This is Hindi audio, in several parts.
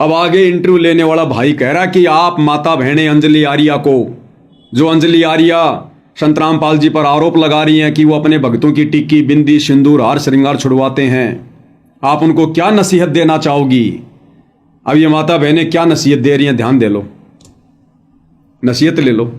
अब आगे इंटरव्यू लेने वाला भाई कह रहा कि आप माता बहने अंजलि आर्या को, जो अंजलि आर्या संतराम पाल जी पर आरोप लगा रही हैं कि वो अपने भक्तों की टिक्की बिंदी सिंदूर हार श्रृंगार छुड़वाते हैं, आप उनको क्या नसीहत देना चाहोगी? अब ये माता बहनें क्या नसीहत दे रही हैं, ध्यान दे लो, नसीहत ले लो।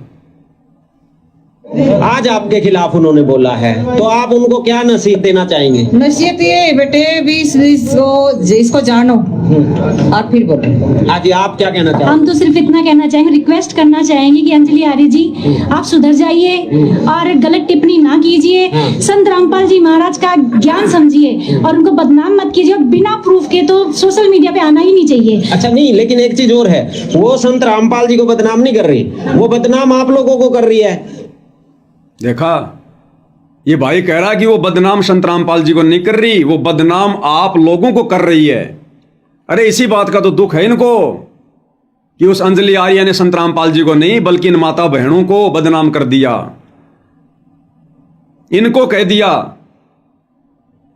आज आपके खिलाफ उन्होंने बोला है, तो आप उनको क्या नसीहत देना चाहेंगे? नसीहत ये बेटे भी इसको जानो और फिर बोलो। आज आप क्या कहना चाहेंगे? हम तो सिर्फ इतना कहना चाहेंगे, रिक्वेस्ट करना चाहेंगे कि अंजलि आर्य जी आप सुधर जाइए और गलत टिप्पणी ना कीजिए, संत रामपाल जी महाराज का ज्ञान समझिए और उनको बदनाम मत कीजिए, और बिना प्रूफ के तो सोशल मीडिया पे आना ही नहीं चाहिए। अच्छा नहीं, लेकिन एक चीज और है, वो संत रामपाल जी को बदनाम नहीं कर रही, वो बदनाम आप लोगों को कर रही है। देखा, ये भाई कह रहा कि वो बदनाम संत रामपाल जी को नहीं कर रही, वो बदनाम आप लोगों को कर रही है। अरे इसी बात का तो दुख है इनको कि उस अंजलि आर्या ने संत रामपाल जी को नहीं बल्कि इन माता बहनों को बदनाम कर दिया, इनको कह दिया,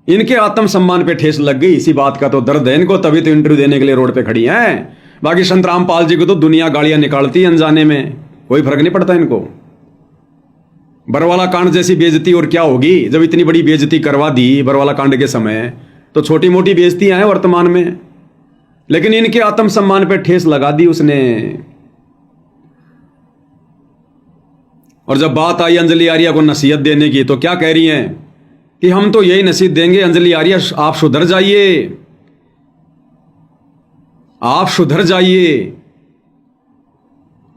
इनके आत्मसम्मान पे ठेस लग गई। इसी बात का तो दर्द है इनको, तभी तो इंटरव्यू देने के लिए रोड पे खड़ी हैं। बाकी संत रामपाल जी को तो दुनिया गालियां निकालती है अनजाने में, कोई फर्क नहीं पड़ता इनको। बरवाला कांड जैसी बेइज्जती और क्या होगी, जब इतनी बड़ी बेइज्जती करवा दी बरवाला कांड के समय, तो छोटी मोटी बेइज्जतियां हैं वर्तमान में, लेकिन इनके आत्मसम्मान पे ठेस लगा दी उसने। और जब बात आई अंजलि आर्या को नसीहत देने की, तो क्या कह रही हैं कि हम तो यही नसीहत देंगे अंजलि आर्या आप सुधर जाइए, आप सुधर जाइए।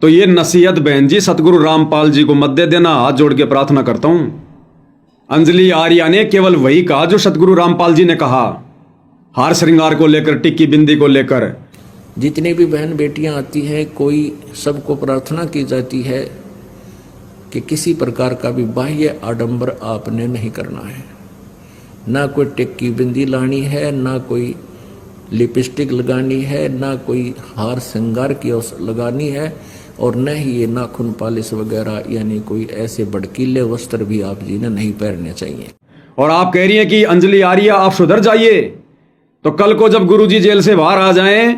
तो ये नसीहत बहन जी सतगुरु रामपाल जी को मत दे देना, हाथ जोड़ के प्रार्थना करता हूं। अंजलि आर्या ने केवल वही कहा जो सतगुरु रामपाल जी ने कहा, हार श्रृंगार को लेकर, टिक्की बिंदी को लेकर। जितनी भी बहन बेटियां आती हैं, कोई सबको प्रार्थना की जाती है कि किसी प्रकार का भी बाह्य आडंबर आपने नहीं करना है, ना कोई टिक्की बिंदी लानी है, ना कोई लिपस्टिक लगानी है, ना कोई हार श्रृंगार की लगानी है, और न ही ये नाखून पालिश वगैरह यानी कोई ऐसे भड़कीले वस्त्र भी आप जी ने नहीं पहनने चाहिए। और आप कह रही हैं कि अंजलि आर्या आप सुधर जाइए, तो कल को जब गुरुजी जेल से बाहर आ जाएं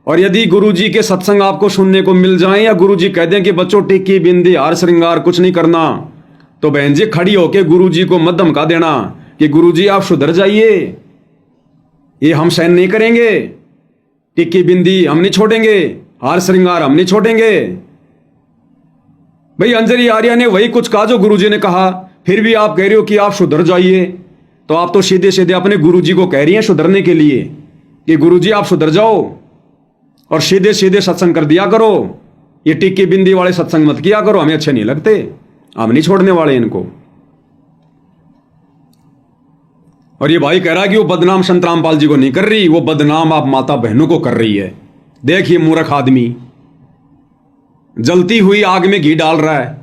और यदि गुरुजी के सत्संग आपको सुनने को मिल जाएं, या गुरुजी कह दें कि बच्चों टिक्की बिंदी हार श्रृंगार कुछ नहीं करना, तो बहन जी खड़ी होके गुरुजी को मत धमका देना कि गुरुजी आप सुधर जाइए, ये हम सहन नहीं करेंगे, टिक्की बिंदी हम नहीं छोड़ेंगे, हार श्रृंगार हम नहीं छोड़ेंगे। भाई अंजलि आर्या ने वही कुछ कहा जो गुरुजी ने कहा, फिर भी आप कह रहे हो कि आप सुधर जाइए, तो आप तो सीधे सीधे अपने गुरुजी को कह रही हैं सुधरने के लिए कि गुरुजी आप सुधर जाओ और सीधे सीधे सत्संग कर दिया करो, ये टिक्की बिंदी वाले सत्संग मत किया करो, हमें अच्छे नहीं लगते, हम नहीं छोड़ने वाले इनको। और ये भाई कह रहा है कि वो बदनाम संत रामपाल जी को नहीं कर रही, वो बदनाम आप माता बहनों को कर रही है। देखिए मूर्ख आदमी जलती हुई आग में घी डाल रहा है।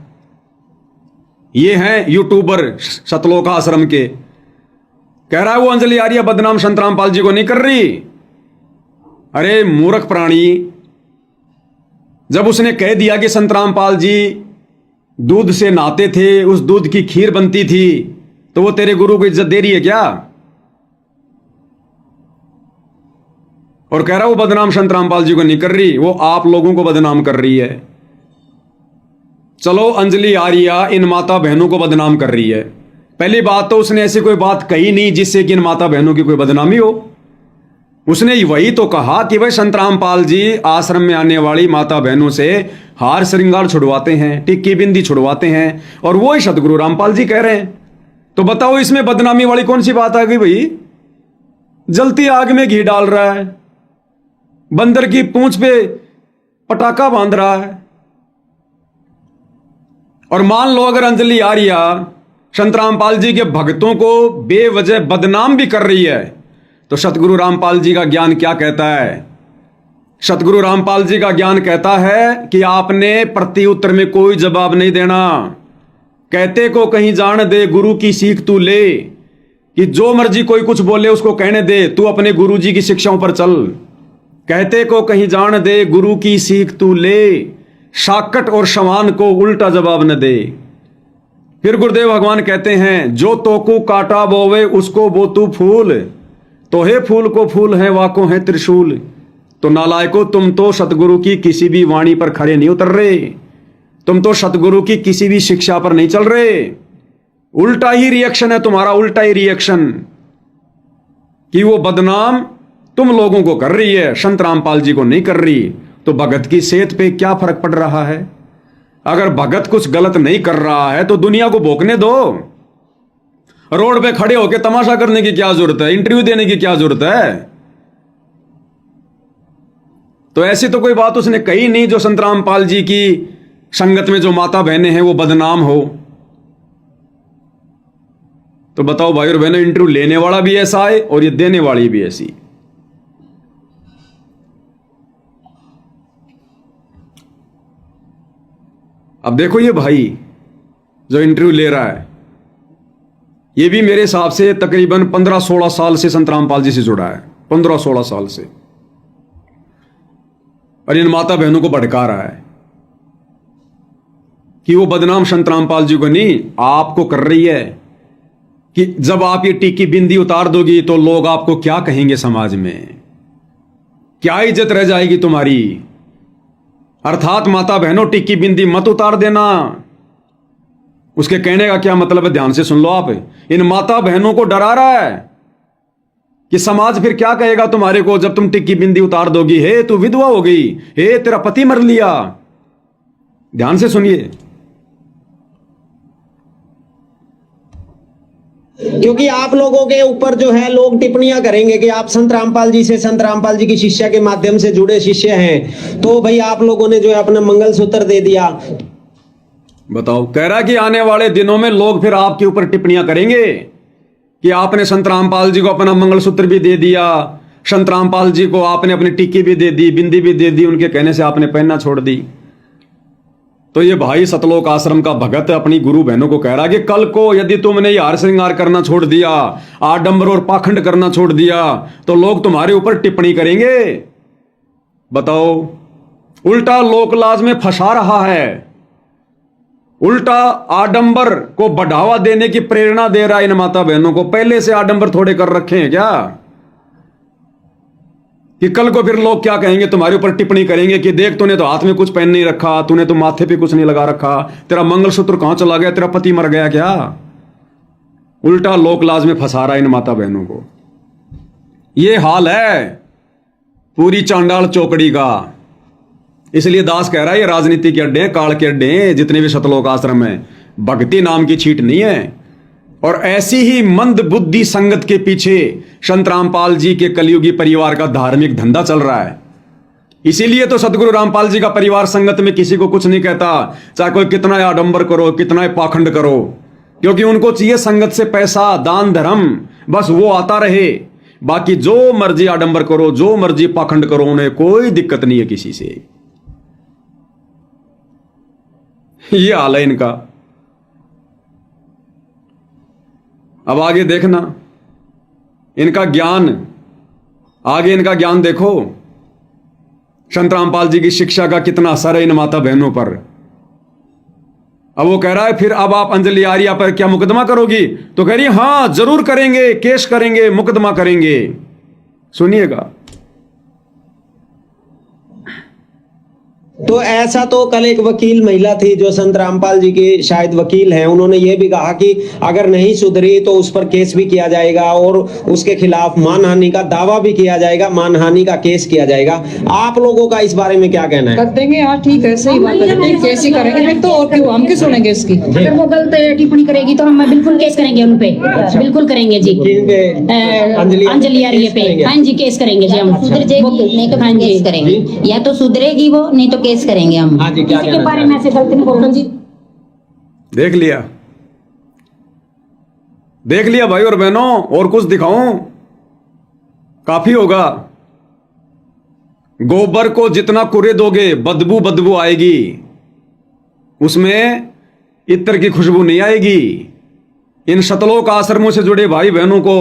ये हैं यूट्यूबर सतलोक आश्रम के, कह रहा है वो अंजलि आर्या बदनाम संत रामपाल जी को नहीं कर रही। अरे मूर्ख प्राणी, जब उसने कह दिया कि संत रामपाल जी दूध से नहाते थे, उस दूध की खीर बनती थी, तो वो तेरे गुरु को इज्जत दे रही है क्या? और कह रहा वो बदनाम संत रामपाल जी को नहीं कर रही, वो आप लोगों को बदनाम कर रही है। चलो अंजलि आर्या इन माता बहनों को बदनाम कर रही है, पहली बात तो उसने ऐसी कोई बात कही नहीं जिससे कि इन माता बहनों की कोई बदनामी हो। उसने वही तो कहा कि भाई संत रामपाल जी आश्रम में आने वाली माता बहनों से हार श्रृंगार छुड़वाते हैं, टिक्की बिंदी छुड़वाते हैं, और वो ही सतगुरु रामपाल जी कह रहे हैं। तो बताओ इसमें बदनामी वाली कौन सी बात आ गई भाई? जलती आग में घी डाल रहा है, बंदर की पूंछ पे पटाखा बांध रहा है। और मान लो अगर अंजलि आर्या संत रामपाल जी के भक्तों को बेवजह बदनाम भी कर रही है, तो सतगुरु रामपाल जी का ज्ञान क्या कहता है? सतगुरु रामपाल जी का ज्ञान कहता है कि आपने प्रति उत्तर में कोई जवाब नहीं देना। कहते को कहीं जान दे, गुरु की सीख तू ले, कि जो मर्जी कोई कुछ बोले उसको कहने दे, तू अपने गुरु जी की शिक्षाओं पर चल। कहते को कहीं जान दे, गुरु की सीख तू ले, शाकट और शवान को उल्टा जवाब न दे। फिर गुरुदेव भगवान कहते हैं, जो तोकू काटा बोवे उसको बो तू फूल, तो हे फूल को फूल है वाको है त्रिशूल। तो नालायको, तुम तो सतगुरु की किसी भी वाणी पर खरे नहीं उतर रहे, तुम तो सतगुरु की किसी भी शिक्षा पर नहीं चल रहे। उल्टा ही रिएक्शन है तुम्हारा, उल्टा ही रिएक्शन कि वो बदनाम तुम लोगों को कर रही है, संत रामपाल जी को नहीं कर रही। तो भगत की सेहत पे क्या फर्क पड़ रहा है? अगर भगत कुछ गलत नहीं कर रहा है तो दुनिया को भोंकने दो। रोड पे खड़े होकर तमाशा करने की क्या जरूरत है? इंटरव्यू देने की क्या जरूरत है? तो ऐसी तो कोई बात उसने कही नहीं जो संत रामपाल जी की संगत में जो माता बहनें हैं वो बदनाम हो। तो बताओ भाई और बहनों, इंटरव्यू लेने वाला भी ऐसा है और ये देने वाली भी ऐसी। अब देखो ये भाई जो इंटरव्यू ले रहा है, ये भी मेरे हिसाब से तकरीबन 15-16 साल से संत रामपाल जी से जुड़ा है, 15-16 साल से, और इन माता बहनों को भड़का रहा है कि वो बदनाम संत रामपाल जी को नहीं, आपको कर रही है कि जब आप ये टिक्की बिंदी उतार दोगी तो लोग आपको क्या कहेंगे, समाज में क्या इज्जत रह जाएगी तुम्हारी। अर्थात माता बहनों, टिक्की बिंदी मत उतार देना। उसके कहने का क्या मतलब है, ध्यान से सुन लो आप। इन माता बहनों को डरा रहा है कि समाज फिर क्या कहेगा तुम्हारे को जब तुम टिक्की बिंदी उतार दोगी। हे तू विधवा हो गई, हे तेरा पति मर लिया। ध्यान से सुनिए, क्योंकि आप लोगों के ऊपर जो है लोग टिप्पणियां करेंगे कि आप संत रामपाल जी से, संत रामपाल जी की शिष्या के माध्यम से जुड़े शिष्य हैं, तो भाई आप लोगों ने जो है अपना मंगलसूत्र दे दिया। बताओ, कह रहा कि आने वाले दिनों में लोग फिर आपके ऊपर टिप्पणियां करेंगे कि आपने संत रामपाल जी को अपना मंगलसूत्र भी दे दिया, संत रामपाल जी को आपने अपनी टिक्की भी दे दी, बिंदी भी दे दी, उनके कहने से आपने पहनना छोड़ दी। तो ये भाई सतलोक आश्रम का भगत अपनी गुरु बहनों को कह रहा कि कल को यदि तुमने ये हार श्रृंगार करना छोड़ दिया, आडंबर और पाखंड करना छोड़ दिया, तो लोग तुम्हारे ऊपर टिप्पणी करेंगे। बताओ, उल्टा लोकलाज में फंसा रहा है, उल्टा आडंबर को बढ़ावा देने की प्रेरणा दे रहा है इन माता बहनों को। पहले से आडंबर थोड़े कर रखे हैं क्या कि कल को फिर लोग क्या कहेंगे, तुम्हारे ऊपर टिप्पणी करेंगे कि देख तूने तो हाथ में कुछ पहन नहीं रखा, तूने तो माथे पे कुछ नहीं लगा रखा, तेरा मंगलसूत्र कहां चला गया, तेरा पति मर गया क्या। उल्टा लोकलाज में फंसा रहा है इन माता बहनों को। ये हाल है पूरी चांडाल चौकड़ी का। इसलिए दास कह रहा है ये राजनीति के अड्डे, काल के अड्डे, जितने भी सतलोक आश्रम है, भक्ति नाम की छीट नहीं है। और ऐसी ही मंद बुद्धि संगत के पीछे संत रामपाल जी के कलयुगी परिवार का धार्मिक धंधा चल रहा है। इसीलिए तो सदगुरु रामपाल जी का परिवार संगत में किसी को कुछ नहीं कहता, चाहे कोई कितना आडंबर करो, कितना पाखंड करो, क्योंकि उनको चाहिए संगत से पैसा, दान धर्म, बस वो आता रहे। बाकी जो मर्जी आडंबर करो, जो मर्जी पाखंड करो, उन्हें कोई दिक्कत नहीं है किसी से। ये हाल है इनका। अब आगे देखना इनका ज्ञान, आगे इनका ज्ञान देखो, संत रामपाल जी की शिक्षा का कितना असर है इन माता बहनों पर। अब वो कह रहा है फिर अब आप अंजलि आर्या पर क्या मुकदमा करोगी, तो कह रही है हां जरूर करेंगे, केस करेंगे, मुकदमा करेंगे। सुनिएगा। तो ऐसा तो कल एक वकील महिला थी जो संत रामपाल जी की शायद वकील हैं, उन्होंने ये भी कहा कि अगर नहीं सुधरी तो उस पर केस भी किया जाएगा और उसके खिलाफ मानहानि का दावा भी किया जाएगा, मानहानि का केस किया जाएगा। आप लोगों का इस बारे में क्या कहना है? कर देंगे यार, ठीक है, सही बात है, कैसे करेंगे फिर तो, और क्यों, हम क्यों सुनेंगे इसकी। अगर वो गलत टिप्पणी करेगी तो हम बिल्कुल केस करेंगे उन पे, बिल्कुल करेंगे जी। अंजलि आर्य पे हाँ जी केस करेंगे जी हम। सुधर जाएगी नहीं तो हाँ जी केस करेंगे, या तो सुधरेगी वो नहीं तो केस करेंगे हम। हाँ जी, क्या किसी के बारे में ऐसे गलत नहीं बोलना जी। देख लिया, देख लिया भाई और बहनों, और कुछ दिखाऊं काफी होगा। गोबर को जितना कुरे दोगे बदबू बदबू आएगी, उसमें इत्र की खुशबू नहीं आएगी। इन सतलोक आश्रमों से जुड़े भाई बहनों को,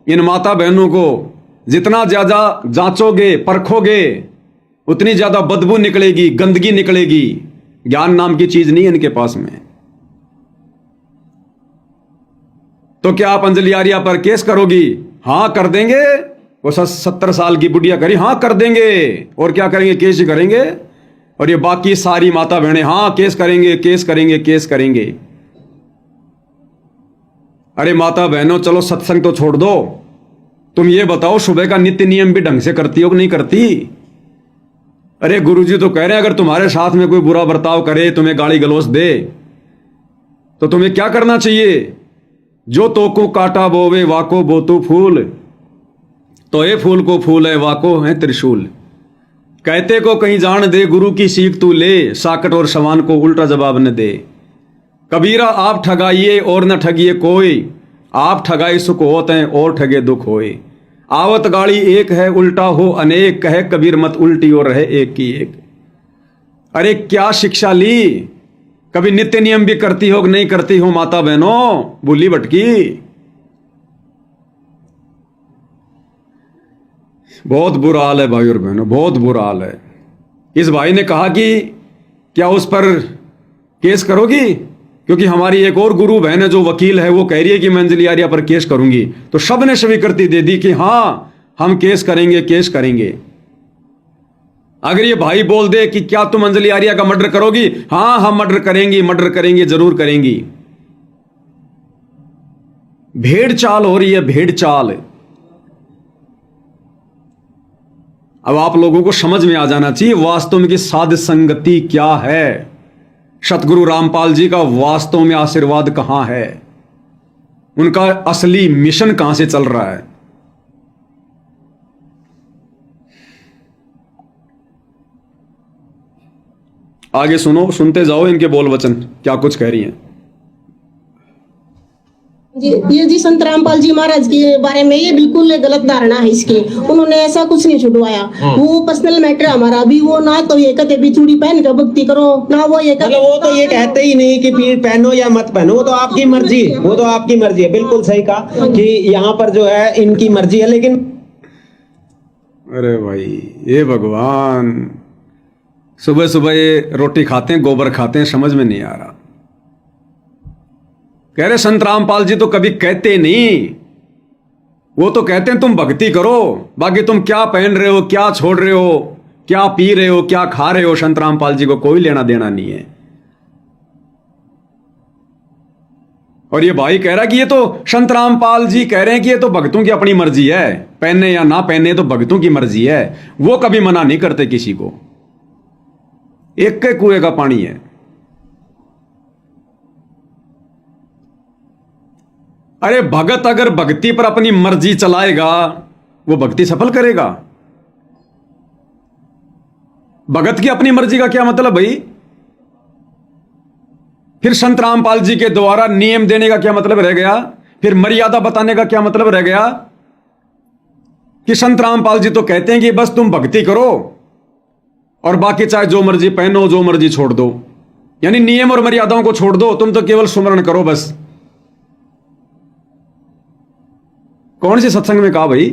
इन माता बहनों को जितना ज्यादा जांचोगे, परखोगे, उतनी ज्यादा बदबू निकलेगी, गंदगी निकलेगी। ज्ञान नाम की चीज नहीं है इनके पास में। तो क्या आप अंजलि आर्या पर केस करोगी? हां कर देंगे, वो 70 साल की बुढ़िया करी हाँ कर देंगे, और क्या करेंगे, केस ही करेंगे। और ये बाकी सारी माता बहनें हाँ केस करेंगे, केस करेंगे, केस करेंगे। अरे माता बहनों चलो सत्संग तो छोड़ दो, तुम ये बताओ सुबह का नित्य नियम भी ढंग से करती हो कि नहीं करती? अरे गुरुजी तो कह रहे हैं अगर तुम्हारे साथ में कोई बुरा बर्ताव करे, तुम्हें गाली गलौज दे, तो तुम्हें क्या करना चाहिए? जो तो को काटा बोवे वाको बोतु फूल, तो ये फूल को फूल है वाको है त्रिशूल। कहते को कहीं जान दे, गुरु की सीख तू ले, साकट और सवान को उल्टा जवाब न दे। कबीरा आप ठगाइए और न ठगिए कोई, आप ठगाई सुख होते हैं और ठगे दुख होए। आवत गाड़ी एक है उल्टा हो अनेक, कहे कबीर मत उल्टी और रहे एक की एक। अरे क्या शिक्षा ली? कभी नित्य नियम भी करती हो कि नहीं करती हो माता बहनों? भूली भटकी। बहुत बुरा हाल है भाई और बहनों, बहुत बुरा हाल है। इस भाई ने कहा कि क्या उस पर केस करोगी? क्योंकि हमारी एक और गुरु बहन है जो वकील है, वो कह रही है कि मैं अंजलि आर्या पर केस करूंगी। तो सब ने स्वीकृति दे दी कि हां हम केस करेंगे, केस करेंगे। अगर ये भाई बोल दे कि क्या तुम अंजलि आर्या का मर्डर करोगी? हां हम मर्डर करेंगी, मर्डर करेंगे, जरूर करेंगी। भेड़ चाल हो रही है, भेड़ चाल। अब आप लोगों को समझ में आ जाना चाहिए वास्तव में कि साध संगति क्या है। सतगुरु रामपाल जी का वास्तव में आशीर्वाद कहां है, उनका असली मिशन कहां से चल रहा है। आगे सुनो, सुनते जाओ इनके बोल वचन क्या कुछ कह रही हैं। ये जी संत रामपाल जी महाराज के बारे में ये बिल्कुल गलत धारणा है इसकी। उन्होंने ऐसा कुछ नहीं छुड़वाया। वो पर्सनल मैटर हमारा भी, वो ना तो ये कहते भी चूड़ी पहन कर भक्ति करो, ना वो ये कहते, वो तो ये कहते ही नहीं कि पहनो या मत पहनो, वो तो आपकी मर्जी, वो तो आपकी मर्जी है। बिल्कुल सही कहा कि यहाँ पर जो है इनकी मर्जी है। लेकिन अरे भाई ये भगवान, सुबह सुबह ये रोटी खाते हैं, गोबर खाते हैं, समझ में नहीं आ रहा। कह रहे संत रामपाल जी तो कभी कहते नहीं, वो तो कहते हैं तुम भक्ति करो, बाकी तुम क्या पहन रहे हो, क्या छोड़ रहे हो, क्या पी रहे हो, क्या खा रहे हो, संत रामपाल जी को कोई लेना देना नहीं है। और ये भाई कह रहा है कि ये तो संत रामपाल जी कह रहे हैं कि ये तो भक्तों की अपनी मर्जी है, पहनने या ना पहनने तो भक्तों की मर्जी है, वो कभी मना नहीं करते किसी को। एक के कुएं का पानी है। अरे भगत अगर भक्ति पर अपनी मर्जी चलाएगा वो भक्ति सफल करेगा? भगत की अपनी मर्जी का क्या मतलब भाई? फिर संत रामपाल जी के द्वारा नियम देने का क्या मतलब रह गया? फिर मर्यादा बताने का क्या मतलब रह गया? कि संत रामपाल जी तो कहते हैं कि बस तुम भक्ति करो और बाकी चाहे जो मर्जी पहनो, जो मर्जी छोड़ दो, यानी नियम और मर्यादाओं को छोड़ दो, तुम तो केवल सुमरण करो बस। कौन सी सत्संग में कहा भाई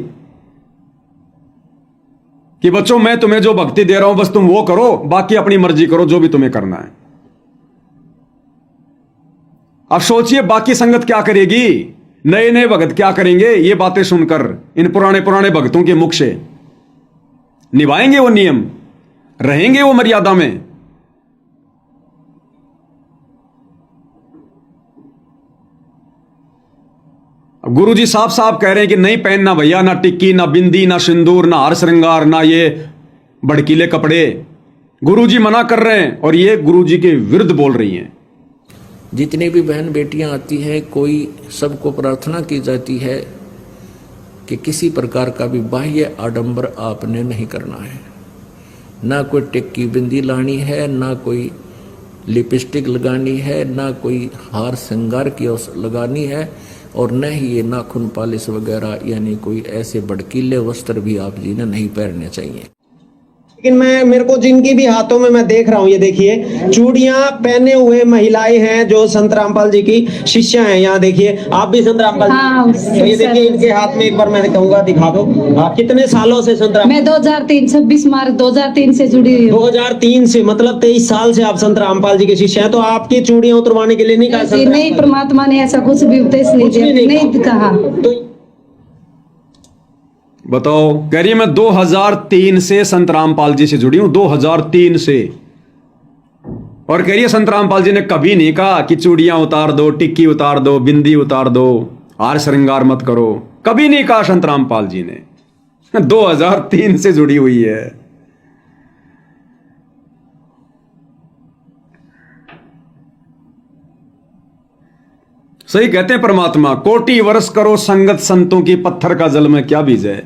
कि बच्चों मैं तुम्हें जो भक्ति दे रहा हूं बस तुम वो करो, बाकी अपनी मर्जी करो जो भी तुम्हें करना है। अब सोचिए बाकी संगत क्या करेगी, नए नए भगत क्या करेंगे ये बातें सुनकर इन पुराने पुराने भक्तों के मुख से? निभाएंगे वो नियम, रहेंगे वो मर्यादा में? गुरु जी साफ साफ कह रहे हैं कि नहीं पहनना भैया, ना टिक्की, ना बिंदी, ना सिंदूर, ना हार श्रृंगार, ना ये भड़कीले कपड़े। गुरु जी मना कर रहे हैं और ये गुरु जी के विरुद्ध बोल रही हैं। जितनी भी बहन बेटियां आती हैं, कोई सबको प्रार्थना की जाती है कि किसी प्रकार का भी बाह्य आडंबर आपने नहीं करना है। ना कोई टिक्की बिंदी लानी है, ना कोई लिपस्टिक लगानी है, ना कोई हार श्रृंगार की लगानी है, और न ही ये नाखून पालिश वगैरह यानी कोई ऐसे भड़कीले वस्त्र भी आप जी ने नहीं पहनने चाहिए। लेकिन मेरे को जिनकी भी हाथों में मैं देख रहा हूँ, ये देखिए चूड़ियां पहने हुए महिलाएं हैं जो संत रामपाल जी की शिष्या हैं। यहाँ देखिए आप भी संत रामपाल जी, तो ये देखिए इनके हाथ में एक बार मैं कहूंगा दिखा दो। कितने सालों से संत रामपाल? मैं 2003 26 मार्च 2003 से जुड़ी हुई हूँ। 2003 से, मतलब 23 साल से आप संत रामपाल जी के शिष्य हैं। तो आपकी चूड़ियां उतरवाने के लिए नहीं कहा? नहीं, परमात्मा ने ऐसा कुछ भी उपदेश नहीं दिया, नहीं कहा। तो बताओ, कह रही है मैं 2003 से संत रामपाल जी से जुड़ी हूं, 2003 से। और कह रही है संत रामपाल जी ने कभी नहीं कहा कि चूड़ियां उतार दो, टिक्की उतार दो, बिंदी उतार दो, हार श्रृंगार मत करो। कभी नहीं कहा संत रामपाल जी ने। 2003 से जुड़ी हुई है। सही कहते हैं परमात्मा, कोटि वर्ष करो संगत संतों की, पत्थर का जल में क्या बीज है।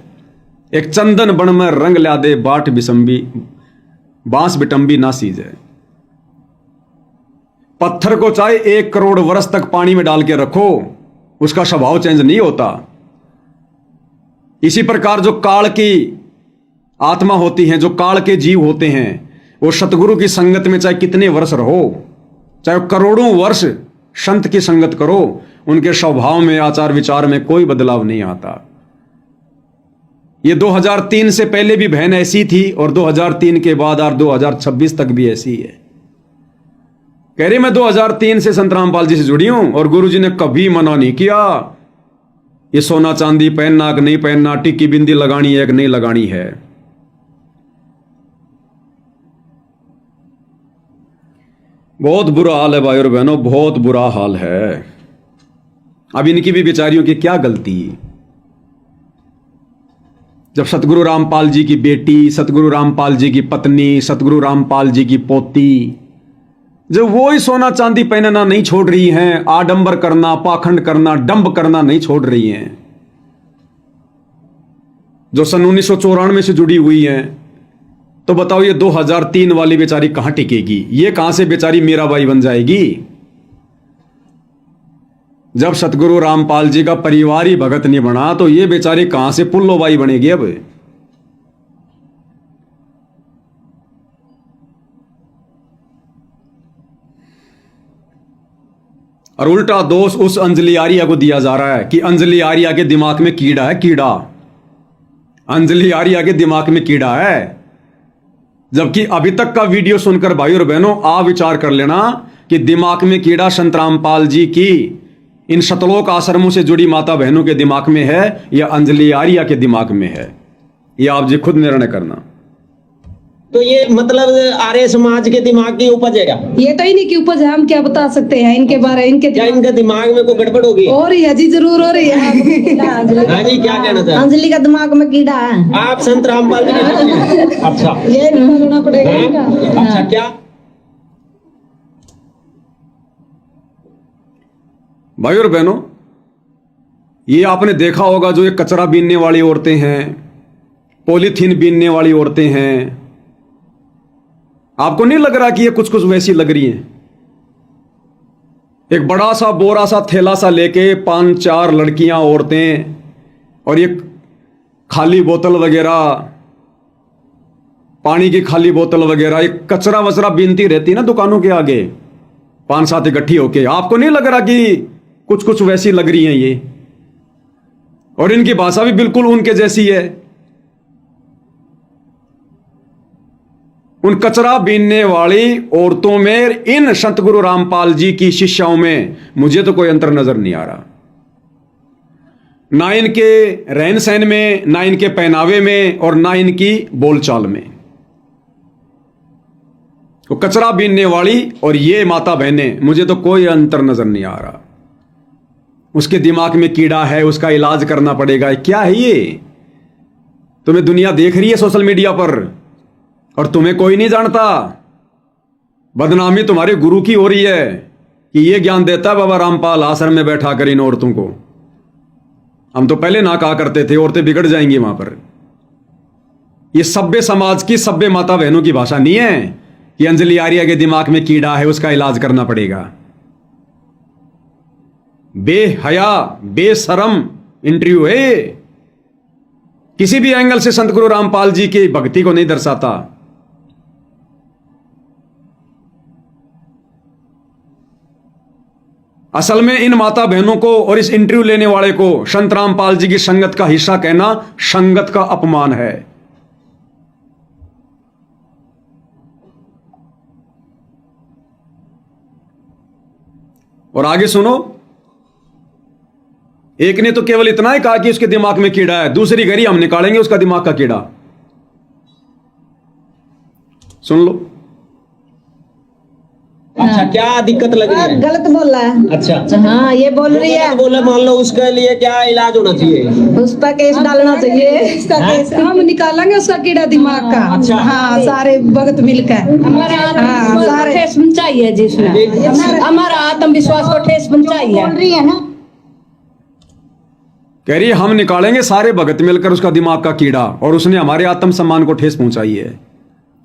एक चंदन बन में रंग ला दे, बाट बिसंबी बांस बिटंबी ना सीज है। पत्थर को चाहे 1 करोड़ वर्ष तक पानी में डाल के रखो, उसका स्वभाव चेंज नहीं होता। इसी प्रकार जो काल की आत्मा होती है, जो काल के जीव होते हैं, वो सतगुरु की संगत में चाहे कितने वर्ष रहो, चाहे करोड़ों वर्ष संत की संगत करो, उनके स्वभाव में, आचार विचार में कोई बदलाव नहीं आता। ये 2003 से पहले भी बहन ऐसी थी और 2003 के बाद और 2026 तक भी ऐसी है। कह रही मैं 2003 से संत रामपाल जी से जुड़ी हूं और गुरुजी ने कभी मना नहीं किया ये सोना चांदी पहनना कि नहीं पहनना, टिक्की बिंदी लगानी है कि नहीं लगानी है। बहुत बुरा हाल है भाई और बहनों, बहुत बुरा हाल है। अब इनकी भी बेचारियों की क्या गलती। जब सतगुरु रामपाल जी की बेटी, सतगुरु रामपाल जी की पत्नी, सतगुरु रामपाल जी की पोती, जब वो ही सोना चांदी पहनना नहीं छोड़ रही हैं, आडंबर करना, पाखंड करना, डंब करना नहीं छोड़ रही हैं, जो सन 1994 से जुड़ी हुई हैं, तो बताओ ये 2003 वाली बेचारी कहां टिकेगी। ये कहां से बेचारी मीराबाई बन जाएगी। जब सतगुरु रामपाल जी का परिवार ही भगत नहीं बना तो ये बेचारी कहां से पुल्लोबाई बनेगी। अब और उल्टा दोष उस अंजलि आर्या को दिया जा रहा है कि अंजलि आर्या के दिमाग में कीड़ा है, कीड़ा। अंजलि आर्या के दिमाग में कीड़ा है। जबकि अभी तक का वीडियो सुनकर भाई और बहनों आप विचार कर लेना कि दिमाग में कीड़ा संत रामपाल जी की इन शतलोक आश्रमों से जुड़ी माता बहनों के दिमाग में है या अंजलि आर्या के दिमाग में है, यह आप जी खुद निर्णय करना। तो ये मतलब आर्य समाज के दिमाग की उपज है क्या? ये तो इन्हीं की उपज है, हम क्या बता सकते हैं इनके बारे, इनके क्या इनके दिमाग में कोई गड़बड़ होगी? हो रही है जी, जरूर हो रही है। हाँ जी, क्या कहना चाहते अंजलि का दिमाग में कीड़ा है। हैं? आप संत रामपाल जी के बच्चे हैं? अच्छा, ये ढूंढना पड़ेगा इनका। अच्छा, क्या भाई और बहनों, ये आपने देखा होगा जो ये कचरा बीनने वाली औरतें हैं, पॉलीथीन बीनने वाली औरतें हैं, आपको नहीं लग रहा कि ये कुछ कुछ वैसी लग रही हैं। एक बड़ा सा बोरा सा थैला सा लेके 5-4 लड़कियां, औरतें, और ये खाली बोतल वगैरह, पानी की खाली बोतल वगैरह, एक कचरा वचरा बीनती रहती ना दुकानों के आगे 5-7 इकट्ठी होके। आपको नहीं लग रहा कि कुछ कुछ वैसी लग रही हैं ये? और इनकी भाषा भी बिल्कुल उनके जैसी है। उन कचरा बीनने वाली औरतों में इन सतगुरु रामपाल जी की शिष्याओं में मुझे तो कोई अंतर नजर नहीं आ रहा। ना इनके रहन सहन में, ना इनके पहनावे में, और ना इनकी बोलचाल में। वो कचरा बीनने वाली और ये माता बहनें, मुझे तो कोई अंतर नजर नहीं आ रहा। उसके दिमाग में कीड़ा है, उसका इलाज करना पड़ेगा। क्या है ये? तुम्हें दुनिया देख रही है सोशल मीडिया पर और तुम्हें कोई नहीं जानता। बदनामी तुम्हारे गुरु की हो रही है कि ये ज्ञान देता है बाबा रामपाल आश्रम में बैठा कर इन औरतों को। हम तो पहले ना कहा करते थे औरतें बिगड़ जाएंगी वहां पर। ये सभ्य समाज की, सभ्य माता बहनों की भाषा नहीं है कि अंजलि आर्या के दिमाग में कीड़ा है, उसका इलाज करना पड़ेगा। बेहया, बेशरम इंटरव्यू है ये। किसी भी एंगल से संत गुरु रामपाल जी की भक्ति को नहीं दर्शाता। असल में इन माता बहनों को और इस इंटरव्यू लेने वाले को संत रामपाल जी की संगत का हिस्सा कहना संगत का अपमान है। और आगे सुनो, एक ने तो केवल इतना ही कहा कि उसके दिमाग में कीड़ा है, दूसरी घड़ी हम निकालेंगे उसका दिमाग का कीड़ा। सुन लो। अच्छा, क्या दिक्कत लग रही है? गलत बोल रहा है। अच्छा, हाँ, ये बोल रही है, बोले मान लो, उसके लिए क्या इलाज होना चाहिए? उस पर केस डालना चाहिए। इसका केस हम निकालेंगे, उसका कीड़ा दिमाग का। अच्छा। हाँ, सारे भगत मिलकर हाँ, सारे ठेस पहुंचाइए जिसने हमारा आत्मविश्वास को ठेस पहुंचाइए। बोल रही है ना, कह रही है हम निकालेंगे सारे भगत मिलकर उसका दिमाग का कीड़ा, और उसने हमारे आत्म सम्मान को ठेस पहुंचाई है।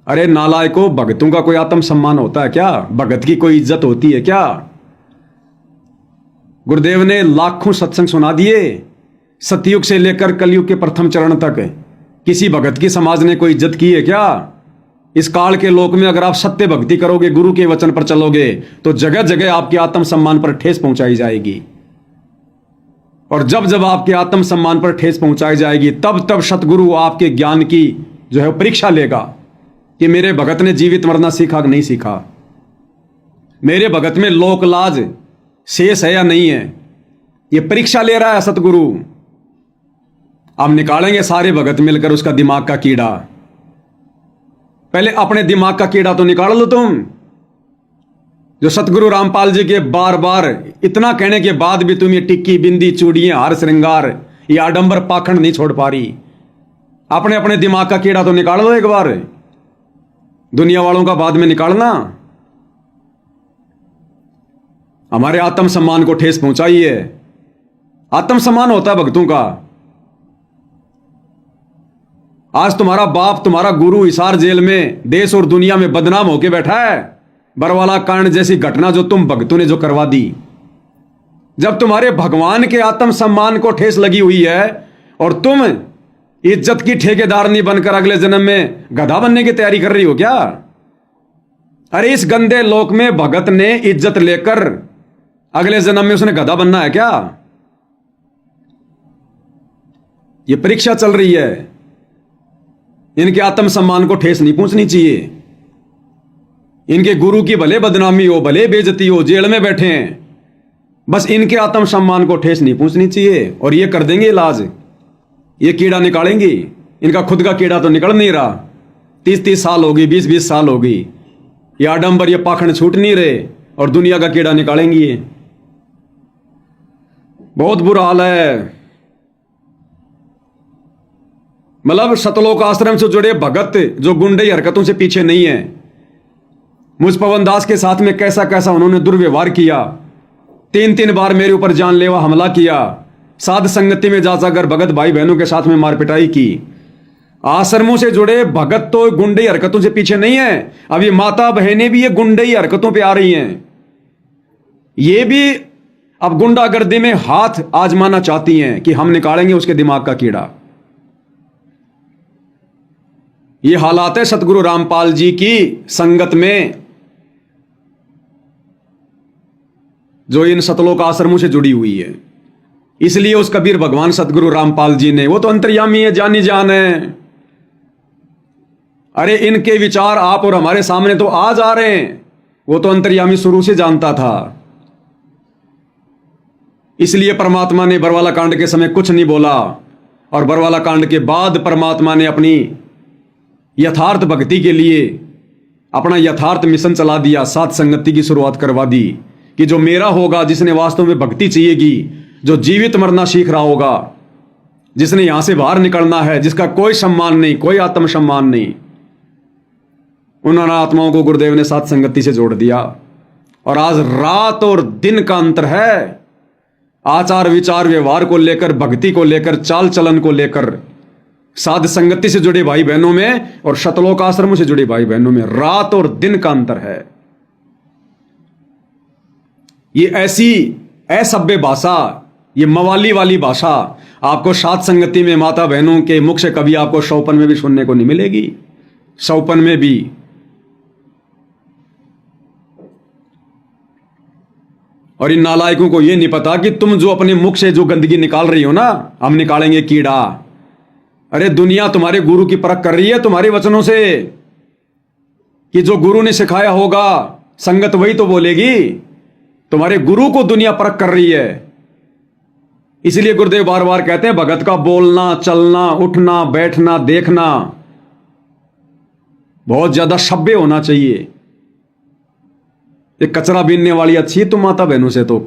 अरे नालायको, भगतों का कोई आत्म सम्मान होता है क्या? भगत की कोई इज्जत होती है क्या? गुरुदेव ने लाखों सत्संग सुना दिए, सतयुग से लेकर कलयुग के प्रथम चरण तक। किसी भगत की समाज ने कोई इज्जत की है क्या? इस काल के लोक में अगर आप सत्य भक्ति करोगे, गुरु के वचन पर चलोगे, तो जगह जगह आपके आत्म सम्मान पर ठेस पहुंचाई जाएगी। और जब जब आपके आत्म सम्मान पर ठेस पहुंचाई जाएगी, तब तब सतगुरु आपके ज्ञान की जो है परीक्षा लेगा कि मेरे भगत ने जीवित मरना सीखा कि नहीं सीखा, मेरे भगत में लोक लाज शेष है या नहीं है। ये परीक्षा ले रहा है सतगुरु। अब निकालेंगे सारे भगत मिलकर उसका दिमाग का कीड़ा। पहले अपने दिमाग का कीड़ा तो निकाल लो तुम, जो सतगुरु रामपाल जी के बार बार इतना कहने के बाद भी तुम ये टिक्की बिंदी चूड़ियां हार श्रृंगार ये आडंबर पाखंड नहीं छोड़ पा रही। अपने अपने दिमाग का कीड़ा तो निकाल लो एक बार, दुनिया वालों का बाद में निकालना। हमारे आत्म सम्मान को ठेस पहुंचाई है। आत्म सम्मान होता है भक्तों का। आज तुम्हारा बाप, तुम्हारा गुरु हिसार जेल में देश और दुनिया में बदनाम होके बैठा है। बरवाला कांड जैसी घटना जो तुम भक्तों ने जो करवा दी, जब तुम्हारे भगवान के आत्म सम्मान को ठेस लगी हुई है और तुम इज्जत की ठेकेदारनी बनकर अगले जन्म में गधा बनने की तैयारी कर रही हो क्या? अरे इस गंदे लोक में भगत ने इज्जत लेकर अगले जन्म में उसने गधा बनना है क्या? यह परीक्षा चल रही है। इनके आत्म सम्मान को ठेस नहीं पहुंचनी चाहिए। इनके गुरु की भले बदनामी हो, भले बेइज्जती हो, जेल में बैठे हैं, बस इनके आत्म सम्मान को ठेस नहीं पहुंचनी चाहिए। और ये कर देंगे इलाज, ये कीड़ा निकालेंगे। इनका खुद का कीड़ा तो निकल नहीं रहा। 30-30 साल होगी, 20-20 साल होगी, ये आडंबर ये पाखंड छूट नहीं रहे, और दुनिया का कीड़ा निकालेंगे ये। बहुत बुरा हाल है। मतलब सतलोक आश्रम से जुड़े भगत जो गुंडे हरकतों से पीछे नहीं है। मुझ पवन दास के साथ में कैसा कैसा उन्होंने दुर्व्यवहार किया। 3-3 बार मेरे ऊपर जानलेवा हमला किया। साध संगति में जा जाकर भगत भाई बहनों के साथ में मारपिटाई की। आश्रमों से जुड़े भगत तो गुंडे हरकतों से पीछे नहीं है। अब ये माता बहनें भी ये गुंडे हरकतों पे आ रही हैं। ये भी अब गुंडागर्दी में हाथ आजमाना चाहती हैं कि हम निकालेंगे उसके दिमाग का कीड़ा। ये हालात है सतगुरु रामपाल जी की संगत में, जो इन सतलोक आश्रमों से जुड़ी हुई है। इसलिए उस कबीर भगवान सतगुरु रामपाल जी ने, वो तो अंतर्यामी है, जानी जान है। अरे इनके विचार आप और हमारे सामने तो आज आ रहे हैं। वो तो अंतर्यामी शुरू से जानता था। इसलिए परमात्मा ने बरवाला कांड के समय कुछ नहीं बोला, और बरवाला कांड के बाद परमात्मा ने अपनी यथार्थ भक्ति के लिए अपना यथार्थ मिशन चला दिया। साथ संगति की शुरुआत करवा दी कि जो मेरा होगा, जिसने वास्तव में भक्ति चाहिएगी, जो जीवित मरना सीख रहा होगा, जिसने यहां से बाहर निकलना है, जिसका कोई सम्मान नहीं, कोई आत्म सम्मान नहीं, उन आत्माओं को गुरुदेव ने साथ संगति से जोड़ दिया। और आज रात और दिन का अंतर है। आचार विचार व्यवहार को लेकर, भक्ति को लेकर, चाल चलन को लेकर, साध संगति से जुड़े भाई बहनों में और शतलोक आश्रमों से जुड़े भाई बहनों में रात और दिन का अंतर है। ये ऐसी असभ्य भाषा, ये मवाली वाली भाषा आपको साध संगति में माता बहनों के मुख से कभी आपको शौपन में भी सुनने को नहीं मिलेगी। शौपन में भी। और इन नालायकों को यह नहीं पता कि तुम जो अपने मुख से जो गंदगी निकाल रही हो ना, हम निकालेंगे कीड़ा। अरे दुनिया तुम्हारे गुरु की परख कर रही है तुम्हारे वचनों से, कि जो गुरु ने सिखाया होगा संगत वही तो बोलेगी। तुम्हारे गुरु को दुनिया परख कर रही है। इसलिए गुरुदेव बार बार कहते हैं भगत का बोलना, चलना, उठना, बैठना, देखना बहुत ज्यादा सभ्य होना चाहिए। ये कचरा बीनने वाली अच्छी है तुम माता बहनों से, तो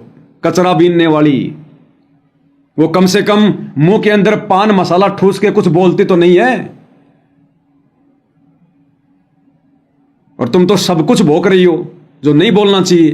कचरा बीनने वाली वो कम से कम मुंह के अंदर पान मसाला ठूस के कुछ बोलती तो नहीं है, और तुम तो सब कुछ भोंक रही हो जो नहीं बोलना चाहिए।